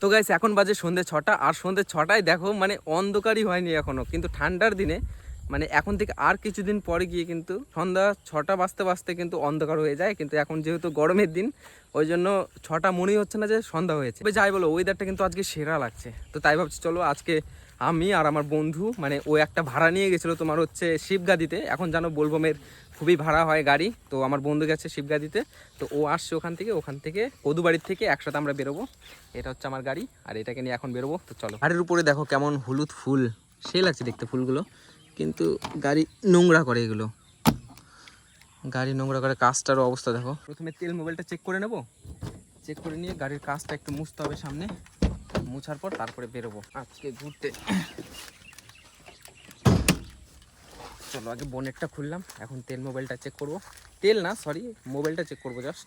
তো গাইস এখন বাজে সন্ধ্যে 6টা, আর সন্ধ্যে 6টায় দেখো মানে অন্ধকারই হয়নি এখনো, কিন্তু ঠান্ডার দিনে মানে এখন থেকে আর কিছুদিন পরে গিয়ে কিন্তু সন্ধ্যা 6টা বাজতে বাজতে কিন্তু অন্ধকার হয়ে যায়। কিন্তু এখন যেহেতু গরমের দিন ওই জন্য 6টা মনেই হচ্ছে না যে সন্ধ্যা হয়েছে। তবে যাই বলো ওয়েদারটা কিন্তু আজকে সেরা লাগছে। তো তাই ভাবছি চলো আজকে আমি আর আমার বন্ধু মানে ও একটা ভাড়া নিয়ে গেছিলো তোমার হচ্ছে শিবগাদিতে। এখন জানো বোলবমের খুবই ভাড়া হয় গাড়ি, তো আমার বন্ধু গেছে শিবগাদিতে, তো ও আসছে ওখান থেকে কদুবাড়ির থেকে একসাথে আমরা বেরোবো। এটা হচ্ছে আমার গাড়ি আর এটাকে নিয়ে এখন বেরোবো। তো চলো। গাড়ির উপরে দেখো কেমন হলুদ ফুল, সেই লাগছে দেখতে ফুলগুলো, কিন্তু গাড়ি নোংরা করে এগুলো, গাড়ি নোংরা করে। কাজটারও অবস্থা দেখো। প্রথমে তেল মোবাইলটা চেক করে নেব, চেক করে নিয়ে গাড়ির কাজটা একটু মুছতে হবে সামনে, মুছার পর তারপরে বেরোবো আজকে ঘুরতে। চলো আগে বনেটটা খুললাম, এখন তেল মোবাইলটা চেক করব, তেল না সরি মোবাইলটা চেক করবো জাস্ট।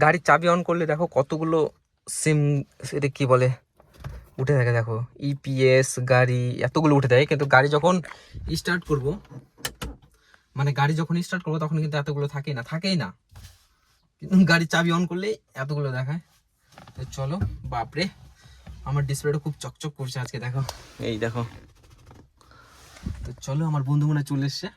গাড়ির চাবি অন করলে দেখো কতগুলো সিম, এটা কি বলে, উঠে থাকে দেখো, ইপিএস গাড়ি এতগুলো উঠে থাকে, কিন্তু গাড়ি যখন স্টার্ট করব তখন কিন্তু এতগুলো থাকেই না, কিন্তু গাড়ির চাবি অন করলে এতগুলো দেখায়। তো চলো, বাপরে আমার ডিসপ্লেটা খুব চকচক করছে আজকে দেখো, এই দেখো। তো চলো আমার বন্ধু মনে চলে এসছে,